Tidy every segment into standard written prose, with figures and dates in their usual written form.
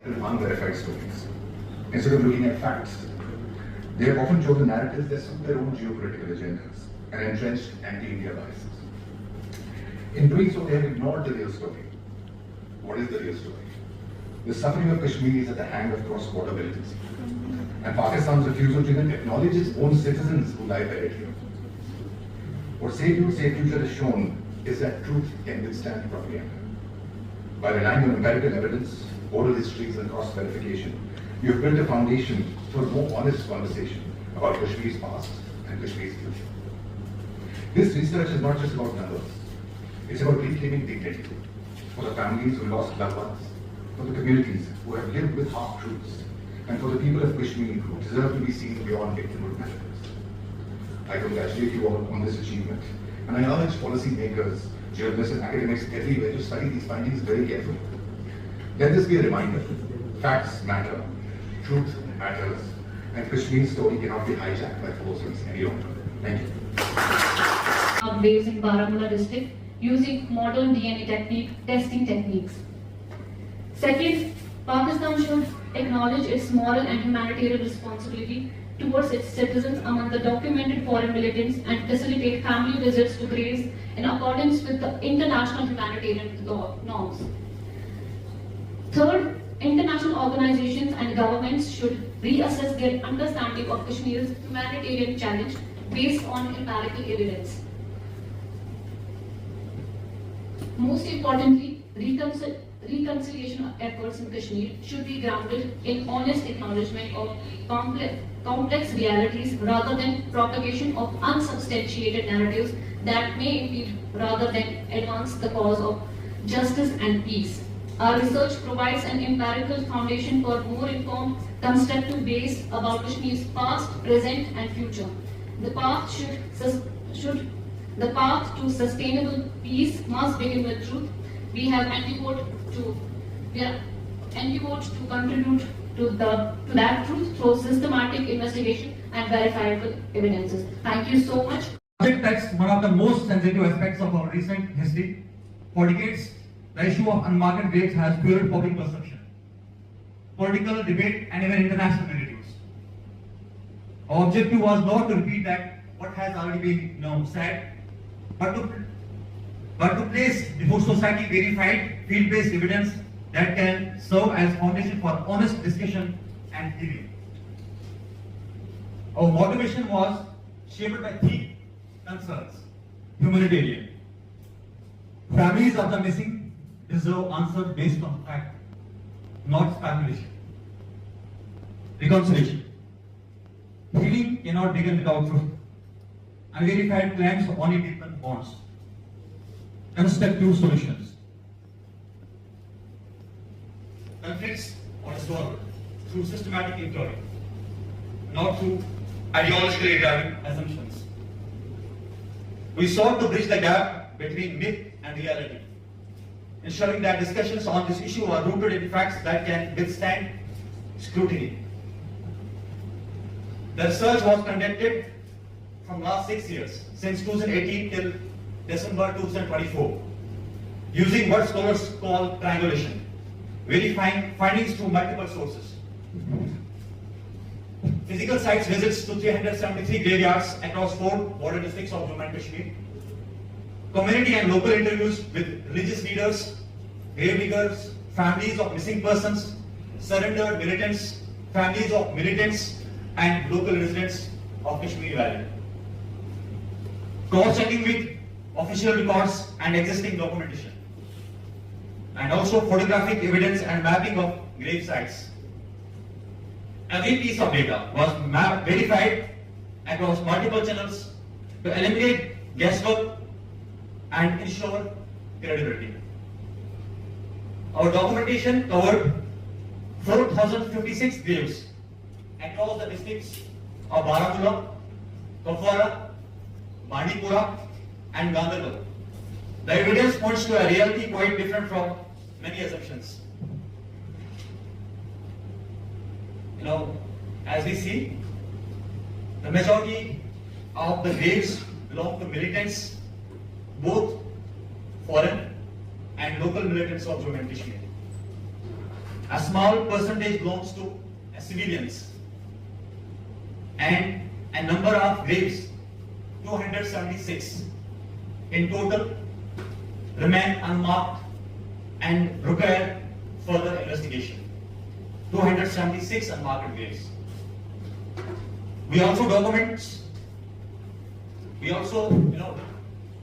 unverified stories. Instead of looking at facts, they have often chosen narratives that suit their own geopolitical agendas and entrenched anti-India biases. In doing so, they have ignored the real story. What is the real story? The suffering of Kashmir is at the hand of cross-border militancy, and Pakistan's refusal to even acknowledge its own citizens who lie buried here. What Save Youth, Save Future has shown is that truth can withstand propaganda. By relying on empirical evidence, oral histories, and cross-verification, you have built a foundation for a more honest conversation about Kashmir's past and Kashmir's future. This research is not just about numbers. It's about reclaiming dignity for the families who lost loved ones, for the communities who have lived with half-truths, and for the people of Kashmir who deserve to be seen beyond victimhood narratives. I congratulate you all on this achievement, and I urge policymakers, journalists, and academics everywhere to study these findings very carefully. Let this be a reminder: facts matter, truth matters, and Kashmir's story cannot be hijacked by forces any longer. Thank you. Based in Baramulla district, using modern DNA testing techniques. Second, Pakistan should acknowledge its moral and humanitarian responsibility towards its citizens among the documented foreign militants and facilitate family visits to graves in accordance with the international humanitarian norms. Third, international organizations and governments should reassess their understanding of Kashmir's humanitarian challenge based on empirical evidence. Most importantly, reconciliation efforts in Kashmir should be grounded in honest acknowledgement of complex realities rather than propagation of unsubstantiated narratives that may impede rather than advance the cause of justice and peace. Our research provides an empirical foundation for more informed, constructive base about Kashmir's past, present, and future. The path to sustainable peace must begin with truth. We have endeavored to contribute to that truth through systematic investigation and verifiable evidences. Thank you so much. Subject text, one of the most sensitive aspects of our recent history. For decades, the issue of unmarked graves has fueled public perception, political debate, and even international narratives. Our objective was not to repeat that what has already been said, but to place before society verified, field-based evidence that can serve as foundation for honest discussion and healing. Our motivation was shaped by three concerns: humanitarian. Families of the missing deserve answers based on fact, not speculation. Reconciliation. Healing cannot begin without truth. Unverified claims only deepen bonds. Constructive solutions. Conflicts are resolved through systematic inquiry, not through ideologically driving assumptions. We sought to bridge the gap between myth and reality, ensuring that discussions on this issue are rooted in facts that can withstand scrutiny. The research was conducted from last 6 years, since 2018 till December 2024, using what scholars call triangulation, verifying findings through multiple sources. Physical sites visits to 373 graveyards across 4 border districts of Jammu and Kashmir. Community and local interviews with religious leaders, grave diggers, families of missing persons, surrendered militants, families of militants, and local residents of Kashmir Valley. Cross-checking with official records and existing documentation, and also photographic evidence and mapping of grave sites. Every piece of data was verified across multiple channels to eliminate guesswork and ensure credibility. Our documentation covered 4,056 graves across the districts of Baramulla, Kupwara, Bandipora, and Ganderabad. The evidence points to a reality quite different from many assumptions. As we see, the majority of the graves belong to militants, both foreign and local militants of Jammu and Kashmir. a small percentage belongs to civilians, and a number of graves, 276 in total, remain unmarked and require further investigation. 276 unmarked graves. We also,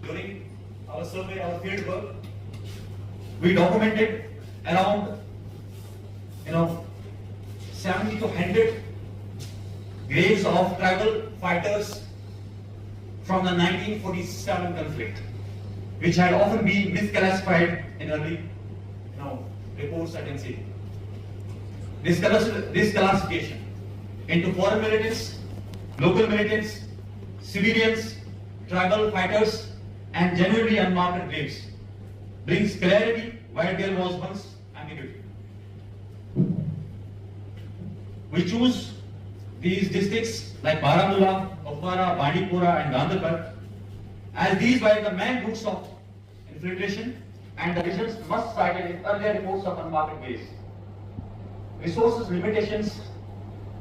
during our survey, our field work, we documented around, 70 to 100 graves of tribal fighters from the 1947 conflict, which had often been misclassified in early, reports I can see. This classification into foreign militants, local militants, civilians, tribal fighters, and genuinely unmarked graves brings clarity where there was once ambiguity. We choose these districts like Baramulla, Kupwara, Bandipora, and Gandharbal as these were the main routes of infiltration, and the results must cited in earlier reports of unmarked graves. Resources limitations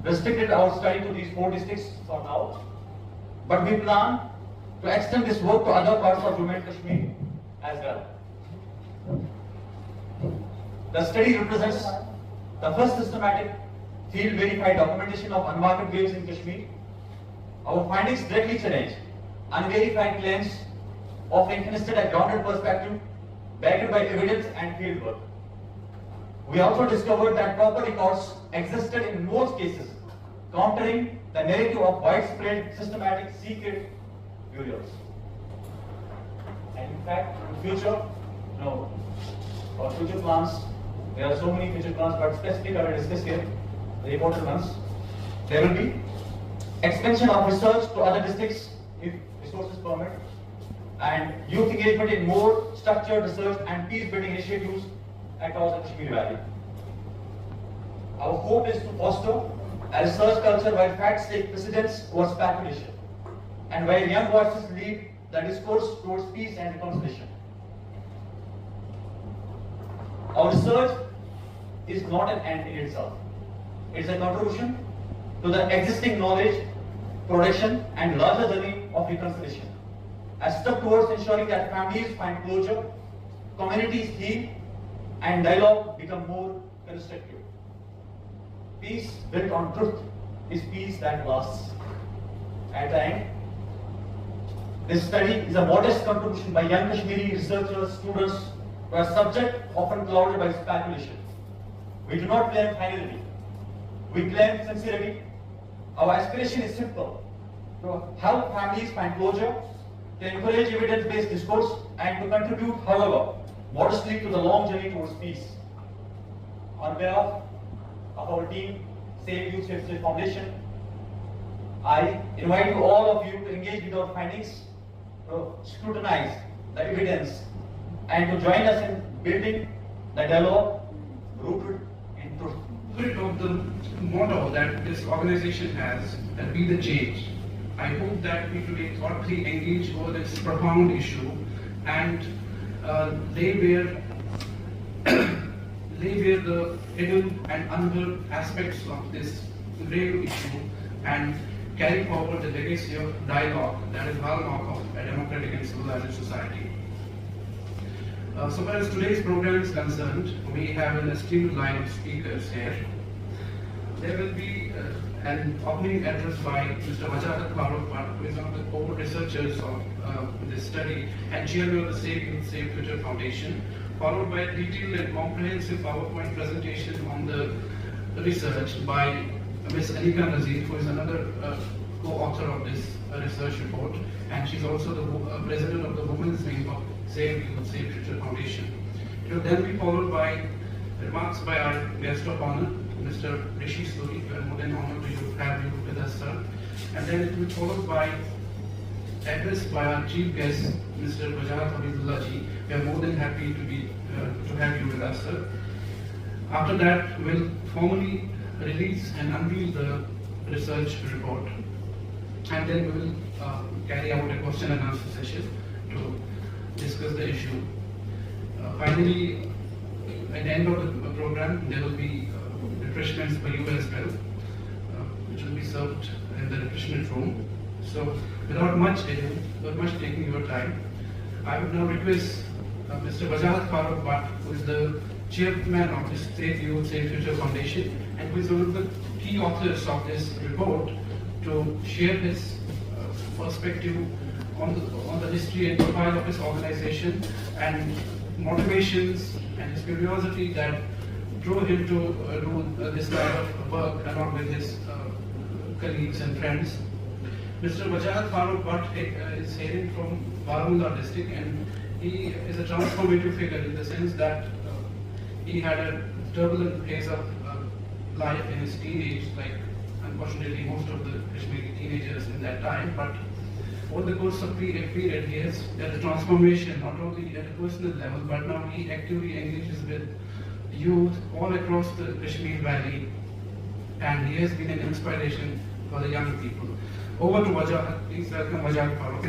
restricted our study to these 4 districts for now, but we plan to extend this work to other parts of Jammu and Kashmir as well. The study represents the first systematic field verified documentation of unmarked graves in Kashmir. Our findings directly challenge unverified claims, offering instead a grounded perspective backed by evidence and field work. We also discovered that proper records existed in most cases, countering the narrative of widespread, systematic, secret burials. And in fact, in future, our future plans, there are so many future plans, but specifically I will discuss here the important ones. There will be expansion of research to other districts if resources permit, and youth engagement in more structured research and peace building initiatives across the Kashmir Valley. Our hope is to foster a research culture where facts take precedence over speculation, and where young voices lead the discourse towards peace and reconciliation. Our research is not an end in itself. It is a contribution to the existing knowledge, production, and larger journey of reconciliation, a step towards ensuring that families find closure, communities heal, and dialogue become more constructive. Peace built on truth is peace that lasts. At the end, this study is a modest contribution by young Kashmiri researchers, students, to a subject often clouded by speculation. We do not claim finality. We claim sincerity. Our aspiration is simple: to help families find closure, to encourage evidence-based discourse, and to contribute, however, modestly to the long journey towards peace. On behalf of our team, Save Youth Safety Foundation, I invite you, all of you, to engage with our findings, to scrutinize the evidence, and to join us in building the dialogue rooted in truth. Of the motto that this organization has, that be the change. I hope that we today thoughtfully engage over this profound issue and lay bare the hidden and unheard aspects of this grave issue and carry forward the legacy of dialogue that is hallmark of a democratic and civilized society. So far as today's program is concerned, we have an esteemed line of speakers here. There will be an opening address by Mr. Wajahat Farooq, who is one of the core researchers of this study and chairman of the Save Youth Save Future Foundation, followed by a detailed and comprehensive PowerPoint presentation on the research by Ms. Anika Nazir, who is another co-author of this research report, and she's also the president of the Women's Wing of Save Youth Save Future Foundation. It will then be followed by remarks by our guest of honor, Mr. Rishi Suri. We are more than honored to have you with us, sir. And then it will be followed by address by our chief guest, Mr. Wajahat Habibullah ji. We are more than happy to have you with us, sir. After that, we'll formally release and unveil the research report, and then we will carry out a question and answer session to discuss the issue. Finally, at the end of the program, there will be refreshments for you as well, which will be served in the refreshment room. So, without much ado, without much taking your time, I would now request Mr. Wajahat Farooq Bhatt, who is the chairman of the State Youth Safe Future Foundation and who is one of the key authors of this report, to share his perspective on the history and profile of his organization and motivations and his curiosity that drove him to do this kind of work along with his colleagues and friends. Mr. Wajahat Farooq Bhatt is hailing from Baramulla district, and he is a transformative figure in the sense that he had a turbulent phase of life in his teenage, like unfortunately most of the Kashmiri teenagers in that time, but over the course of period he has had a transformation not only at a personal level, but now he actively engages with youth all across the Kashmir Valley, and he has been an inspiration for the young people. Over to Wajahat. Please welcome Wajahat Farooq.